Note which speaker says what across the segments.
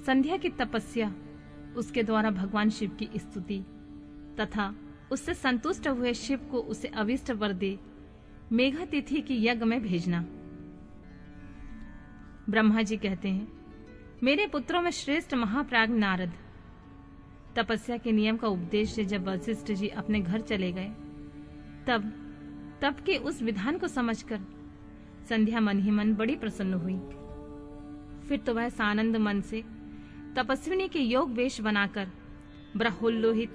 Speaker 1: संध्या की तपस्या, उसके द्वारा भगवान शिव की स्तुति तथा उससे संतुष्ट हुए शिव को उसे अविष्ट वर दे मेघा तिथि की यज्ञ में भेजना। ब्रह्मा जी कहते हैं, मेरे पुत्रों में श्रेष्ठ महाप्राज्ञ नारद, तपस्या के नियम का उपदेश से जब वशिष्ठ जी अपने घर चले गए, तब के उस विधान को समझकर संध्या मन ही मन बड़ी प्रसन्न हुई। फिर तो वह सानंद मन से तपस्विनी के योग वेश बनाकर ब्रह्मोल्लोहित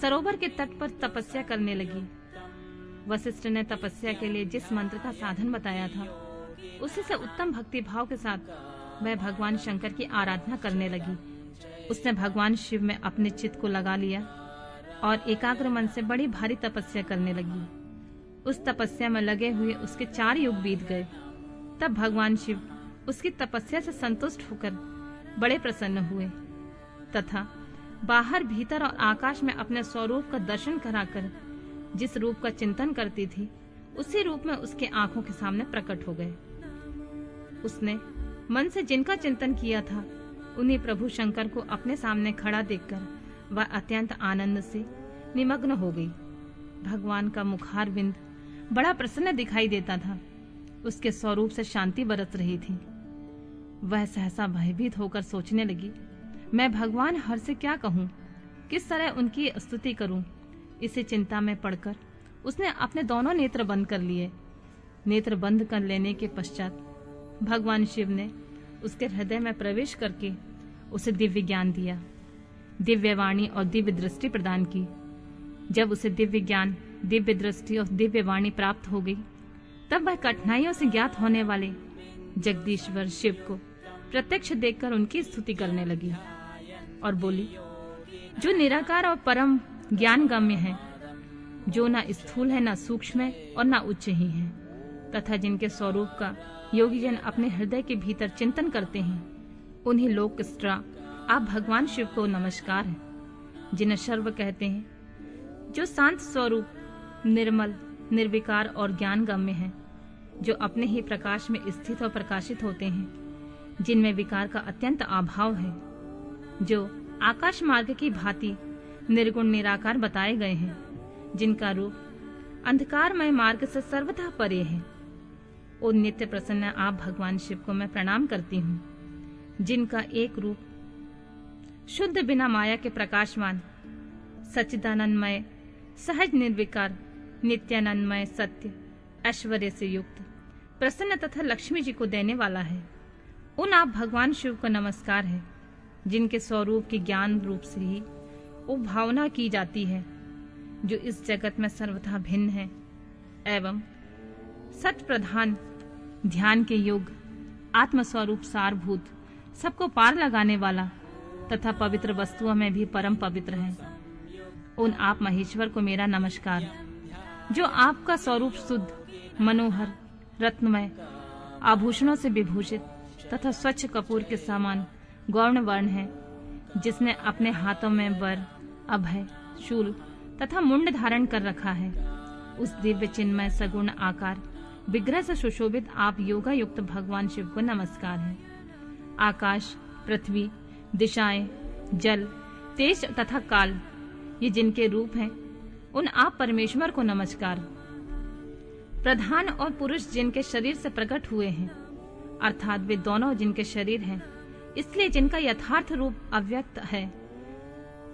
Speaker 1: सरोवर के तट पर तपस्या करने लगी। वशिष्ठ ने तपस्या के लिए जिस मंत्र का साधन बताया था, उसी से उत्तम भक्ति भाव के साथ वह भगवान शंकर की आराधना करने लगी। उसने भगवान शिव में अपने चित्त को लगा लिया और एकाग्र मन से बड़ी भारी तपस्या करने लगी। उस तपस्या में लगे हुए उसके 4 युग बीत गए। तब भगवान शिव उसकी तपस्या से संतुष्ट होकर बड़े प्रसन्न हुए तथा बाहर भीतर और आकाश में अपने स्वरूप का दर्शन कराकर जिस रूप का चिंतन करती थी, उसी रूप में उसके आंखों के सामने प्रकट हो गए। उसने मन से जिनका चिंतन किया था, उन्हीं प्रभु शंकर को अपने सामने खड़ा देखकर वह अत्यंत आनंद से निमग्न हो गई। भगवान का मुखारविंद बड़ा प्रसन्न दिखाई देता था। उसके स्वरूप से शांति बरस रही थी। वह सहसा भयभीत होकर सोचने लगी, मैं भगवान हर से क्या कहूँ, किस तरह उनकी स्तुति करूं। इसे चिंता में पड़कर उसने अपने दोनों नेत्र बंद कर लिए। नेत्र बंद कर लेने के पश्चात भगवान शिव ने उसके हृदय में प्रवेश करके उसे दिव्य ज्ञान दिया, दिव्य वाणी और दिव्य दृष्टि प्रदान की। जब उसे दिव्य ज्ञान, दिव्य दृष्टि और दिव्य वाणी प्राप्त हो गई, तब वह कठिनाइयों से ज्ञात होने वाले जगदीश्वर शिव को प्रत्यक्ष देखकर उनकी स्तुति करने लगी और बोली, जो निराकार और परम ज्ञान गम्य है, जो न स्थूल है, न सूक्ष्म है और न उच्च ही है, तथा जिनके स्वरूप का योगी जन अपने हृदय के भीतर चिंतन करते हैं, उन्हीं लोकस्त्रा आप भगवान शिव को नमस्कार है। जिन्हें सर्व कहते हैं, जो शांत स्वरूप, निर्मल, निर्विकार और ज्ञान गम्य है, जो अपने ही प्रकाश में स्थित और प्रकाशित होते हैं, जिनमें विकार का अत्यंत अभाव है, जो आकाश मार्ग की भांति निर्गुण निराकार बताए गए हैं, जिनका रूप अंधकारमय मार्ग से सर्वथा परे है, उन नित्य प्रसन्न आप भगवान शिव को मैं प्रणाम करती हूँ, जिनका एक रूप शुद्ध बिना माया के प्रकाशमान, सच्चिदानंदमय, सहज निर्विकार, नित्यानंदमय, सत्य, ऐश्वर्य से युक्त, प्रसन्न तथा लक्ष्मी जी को देने वाला है। उन आप भगवान शिव को नमस्कार है, जिनके स्वरूप के ज्ञान रूप से ही उपभावना की जाती है, जो इस जगत में सर्वथा भिन्न है एवं सत प्रधान, ध्यान के योग, आत्मस्वरूप सारभूत, सबको पार लगाने वाला तथा पवित्र वस्तुओं में भी परम पवित्र है। उन आप महेश्वर को मेरा नमस्कार, जो आपका स्वरूप शुद्ध, मनोहर, रत्नमय, आभूषणों से विभूषित तथा स्वच्छ कपूर के समान गौर्ण वर्ण है, जिसने अपने हाथों में वर, अभय, शूल तथा मुंड धारण कर रखा है। उस दिव्य चिन्मय सगुण आकार विग्रह से सुशोभित आप योगा युक्त भगवान शिव को नमस्कार है। आकाश, पृथ्वी, दिशाएं, जल, तेज तथा काल, ये जिनके रूप हैं, उन आप परमेश्वर को नमस्कार। प्रधान और पुरुष जिनके शरीर से प्रकट हुए हैं, अर्थात वे दोनों जिनके शरीर हैं, इसलिए जिनका यथार्थ रूप अव्यक्त है,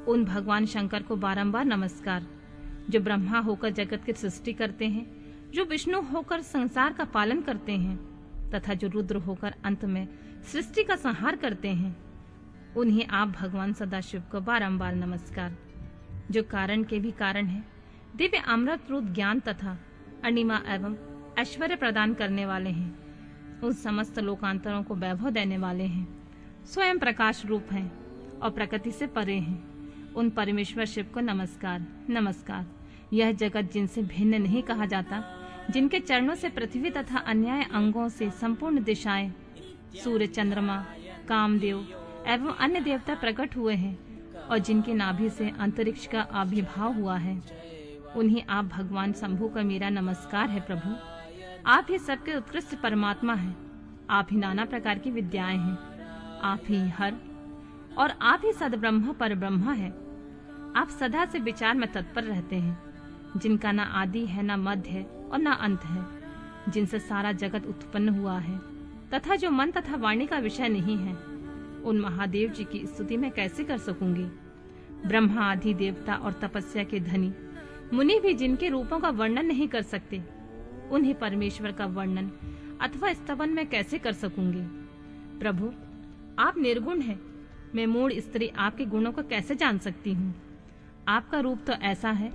Speaker 1: उन भगवान शंकर को बारंबार नमस्कार, जो ब्रह्मा होकर जगत की सृष्टि करते हैं, जो विष्णु होकर संसार का पालन करते हैं तथा जो रुद्र होकर अंत में सृष्टि का संहार करते हैं। उन्हें आप भगवान सदाशिव को बारंबार नमस्कार, जो कारण के भी कारण है, दिव्य अमृत रूप ज्ञान तथा अणिमा एवं ऐश्वर्य प्रदान करने वाले हैं, उन समस्त लोकांतरों को वैभव देने वाले हैं, स्वयं प्रकाश रूप हैं और प्रकृति से परे हैं। उन परमेश्वर शिव को नमस्कार, नमस्कार। यह जगत जिनसे भिन्न नहीं कहा जाता, जिनके चरणों से पृथ्वी तथा अन्य अंगों से संपूर्ण दिशाएं, सूर्य, चंद्रमा, कामदेव एवं अन्य देवता प्रकट हुए हैं और जिनकी नाभि से अंतरिक्ष का आविर्भाव हुआ है, उन्हीं आप भगवान शंभु का मेरा नमस्कार है। प्रभु, आप ही सबके उत्कृष्ट परमात्मा हैं, आप ही नाना प्रकार की विद्याएं हैं, आप ही हर और आप ही सद्ब्रह्म पर ब्रह्म है। आप सदा से विचार में तत्पर रहते हैं, जिनका ना आदि है, ना मध्य है और ना अंत है, जिनसे सारा जगत उत्पन्न हुआ है तथा जो मन तथा वाणी का विषय नहीं है। उन महादेव जी की स्तुति मैं कैसे कर सकूंगी। ब्रह्मा आदि देवता और तपस्या के धनी मुनि भी जिनके रूपों का वर्णन नहीं कर सकते, उन्हीं परमेश्वर का वर्णन अथवा स्तवन मैं कैसे कर सकूंगी। प्रभु, आप निर्गुण हैं, मैं मूढ़ स्त्री आपके गुणों को कैसे जान सकती हूँ। आपका रूप तो ऐसा है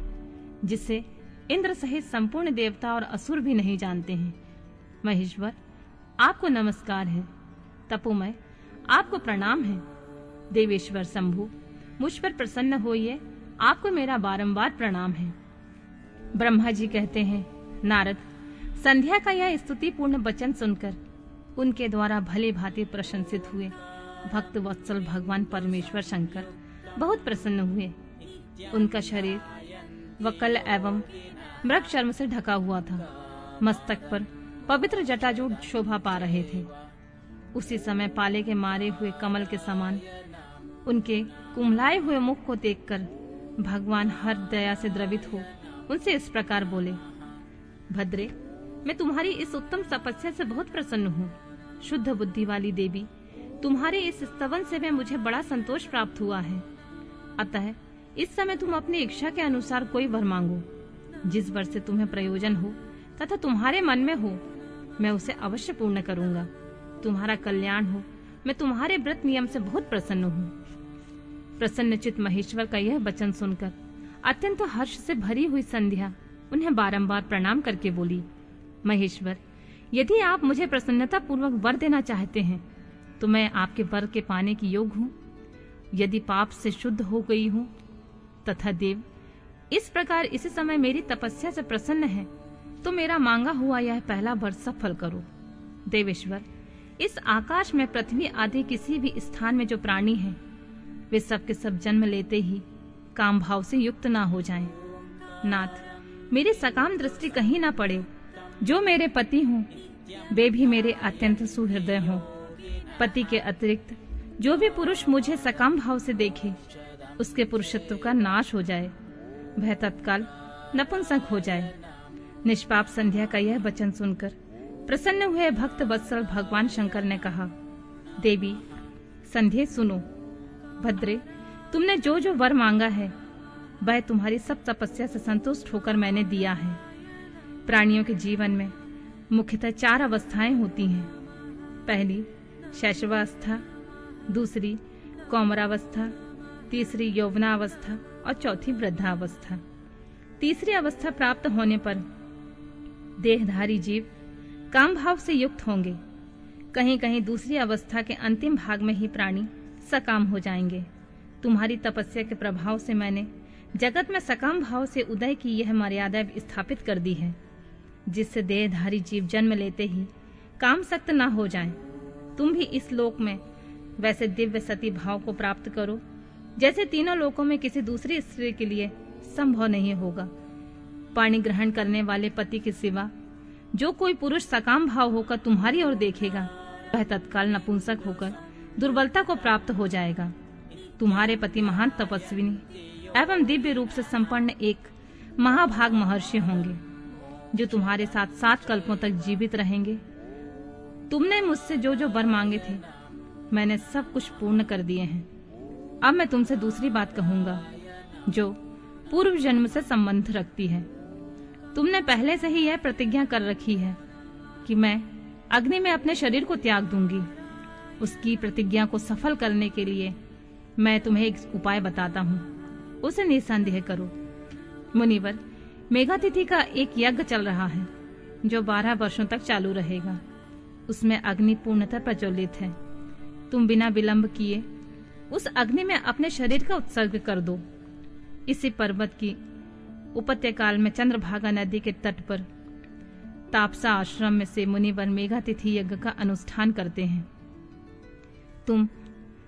Speaker 1: जिसे इंद्र सहित संपूर्ण देवता और असुर भी नहीं जानते हैं। महेश्वर, आपको नमस्कार है। तपोमय, आपको प्रणाम है। देवेश्वर शंभु, मुझ पर प्रसन्न होइए, आपको मेरा बारंबार प्रणाम है। ब्रह्मा जी कहते हैं, नारद, संध्या का यह स्तुति पूर्ण वचन सुनकर उनके द्वारा भले भांति प्रशंसित हुए भक्त वत्सल भगवान परमेश्वर शंकर बहुत प्रसन्न हुए। उनका शरीर वकल एवं मृग चर्म से ढका हुआ था। मस्तक पर पवित्र जटाजूट शोभा पा रहे थे। उसी समय पाले के मारे हुए कमल के समान उनके कुम्हलाए हुए मुख को देखकर भगवान हर दया से द्रवित हो उनसे इस प्रकार बोले, भद्रे, मैं तुम्हारी इस उत्तम तपस्या से बहुत प्रसन्न हूँ। शुद्ध बुद्धि वाली देवी, तुम्हारे इस स्तवन से मैं मुझे बड़ा संतोष प्राप्त हुआ है। अतः इस समय तुम अपनी इच्छा के अनुसार कोई वर मांगो। जिस वर से तुम्हें प्रयोजन हो तथा तुम्हारे मन में हो, मैं उसे अवश्य पूर्ण करूंगा। तुम्हारा कल्याण हो, मैं तुम्हारे व्रत नियम से बहुत प्रसन्न हूँ। प्रसन्नचित महेश्वर का यह वचन सुनकर अत्यंत हर्ष से भरी हुई संध्या उन्हें बारंबार प्रणाम करके बोली, महेश्वर, यदि आप मुझे प्रसन्नता पूर्वक वर देना चाहते हैं तो मैं आपके वर के पाने की योग्य हूँ। यदि पाप से शुद्ध हो गई हूँ तथा देव इस प्रकार इसी समय मेरी तपस्या से प्रसन्न है तो मेरा मांगा हुआ यह पहला वर सफल करो। देवेश्वर, इस आकाश में पृथ्वी आदि किसी भी स्थान में जो प्राणी हैं, वे सब के सब जन्म लेते ही काम भाव से युक्त ना हो जाएं। नाथ, मेरी सकाम दृष्टि कहीं ना पड़े। जो मेरे पति हों वे भी मेरे अत्यंत सुहृदय हों। पति के अतिरिक्त जो भी पुरुष मुझे सकाम भाव से देखे, उसके पुरुषत्व का नाश हो जाए, वह तत्काल नपुंसक हो जाए। निष्पाप संध्या का यह वचन सुनकर प्रसन्न हुए भक्त वत्सल भगवान शंकर ने कहा, देवी संध्या सुनो। भद्रे, तुमने जो जो वर मांगा है वह तुम्हारी सब तपस्या से संतुष्ट होकर मैंने दिया है। प्राणियों के जीवन में मुख्यतः 4 अवस्थाएं होती हैं। पहली शैशवावस्था, दूसरी कौमारावस्था, तीसरी यौवनावस्था और चौथी वृद्धावस्था। तीसरी अवस्था प्राप्त होने पर देहधारी जीव काम भाव से युक्त होंगे। कहीं कहीं दूसरी अवस्था के अंतिम भाग में ही प्राणी सकाम हो जाएंगे। तुम्हारी तपस्या के प्रभाव से मैंने जगत में सकाम भाव से उदय की यह मर्यादा स्थापित कर दी है, जिससे देहधारी जीव जन्म लेते ही काम सक्त न हो जाएं। तुम भी इस लोक में वैसे दिव्य सती भाव को प्राप्त करो जैसे तीनों लोकों में किसी दूसरी स्त्री के लिए संभव नहीं होगा। पाणी ग्रहण करने वाले पति के सिवा जो कोई पुरुष सकाम भाव होकर तुम्हारी ओर देखेगा, वह तत्काल नपुंसक होकर दुर्बलता को प्राप्त हो जाएगा। तुम्हारे पति महान तपस्विनी एवं दिव्य रूप से संपन्न एक महाभाग महर्षि होंगे, जो तुम्हारे साथ 7 कल्पों तक जीवित रहेंगे। तुमने मुझसे जो जो वर मांगे थे, मैंने सब कुछ पूर्ण कर दिए हैं। अब मैं तुमसे दूसरी बात कहूंगा, जो पूर्व जन्म से संबंध रखती है। तुमने पहले से ही यह प्रतिज्ञा कर रखी है कि मैं अग्नि में अपने शरीर को त्याग दूंगी। उसकी प्रतिज्ञा को सफल करने के लिए मैं तुम्हें एक उपाय बताता हूँ, उसे निसंदेह करो। मुनिवर, मेघातिथि का एक यज्ञ चल रहा है जो 12 वर्षों तक चालू रहेगा। उसमें अग्नि पूर्णतः प्रज्वलित है। तुम बिना विलंब किए उस अग्नि में अपने शरीर का उत्सर्ग कर दो। इसी पर्वत की उपत्यकाल में चंद्रभागा नदी के तट पर तापसा आश्रम में से मुनिवर मेघातिथि यज्ञ का अनुष्ठान करते हैं। तुम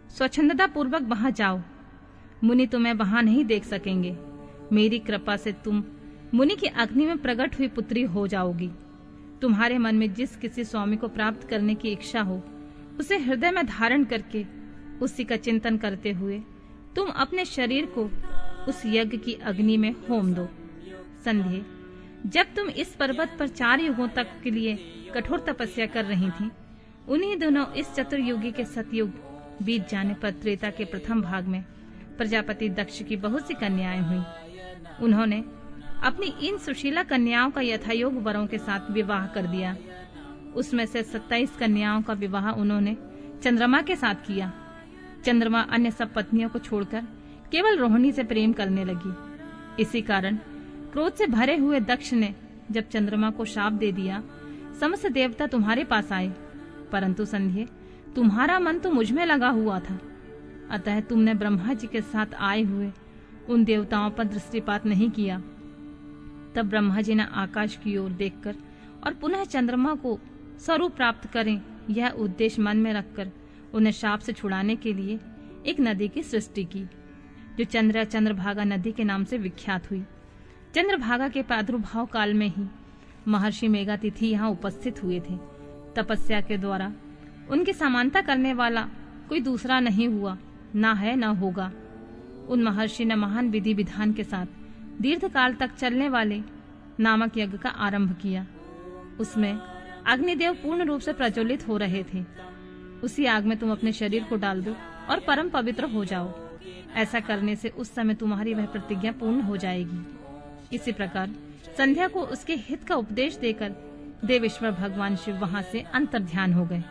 Speaker 1: स्वच्छंदता पूर्वक वहां जाओ। मुनि तुम्हें वहां नहीं देख सकेंगे। मेरी कृपा से तुम मुनि की अग्नि में प्रकट हुई पुत्री हो जाओगी। तुम्हारे मन में जिस किसी स्वामी को प्राप्त करने की इच्छा हो, उसे हृदय में धारण करके उसी का चिंतन करते हुए तुम अपने शरीर को उस यज्ञ की अग्नि में होम दो। संध्या, जब तुम इस पर्वत पर 4 युगों तक के लिए कठोर तपस्या कर रही थी, उन्हीं दिनों इस चतुर्युगी के सतयुग बीत जाने पर त्रेता के प्रथम भाग में प्रजापति दक्ष की बहुत सी कन्याएं हुई। उन्होंने अपनी इन सुशीला कन्याओं का यथायोग वरों के साथ विवाह कर दिया। उसमें से 27 कन्याओं का विवाह उन्होंने चंद्रमा के साथ किया। चंद्रमा अन्य सब पत्नियों को छोड़कर केवल रोहिणी से प्रेम करने लगी। इसी कारण क्रोध से भरे हुए दक्ष ने जब चंद्रमा को शाप दे दिया, समस्त देवता तुम्हारे पास आए, परंतु संध्या, तुम्हारा मन तो मुझ में लगा हुआ था, अतः तुमने ब्रह्मा जी के साथ आए हुए उन देवताओं पर दृष्टिपात नहीं किया। तब ब्रह्मा जी ने आकाश की ओर देखकर और पुनः चंद्रमा को स्वरूप प्राप्त करें यह उद्देश्य मन में रखकर उन्हें शाप से छुड़ाने के लिए एक नदी की सृष्टि की, जो चंद्रभागा नदी के नाम से विख्यात हुई। चंद्रभागा के प्रादुर्भाव काल में ही महर्षि मेघातिथि यहाँ उपस्थित हुए थे। तपस्या के द्वारा उनकी समानता करने वाला कोई दूसरा नहीं हुआ, ना है न होगा। उन महर्षि ने महान विधि विधान के साथ दीर्घ काल तक चलने वाले नामक यज्ञ का आरंभ किया। उसमें अग्निदेव पूर्ण रूप से प्रज्वलित हो रहे थे। उसी आग में तुम अपने शरीर को डाल दो और परम पवित्र हो जाओ। ऐसा करने से उस समय तुम्हारी वह प्रतिज्ञा पूर्ण हो जाएगी। इसी प्रकार संध्या को उसके हित का उपदेश देकर देवेश्वर भगवान शिव वहां से अंतर्ध्यान हो गए।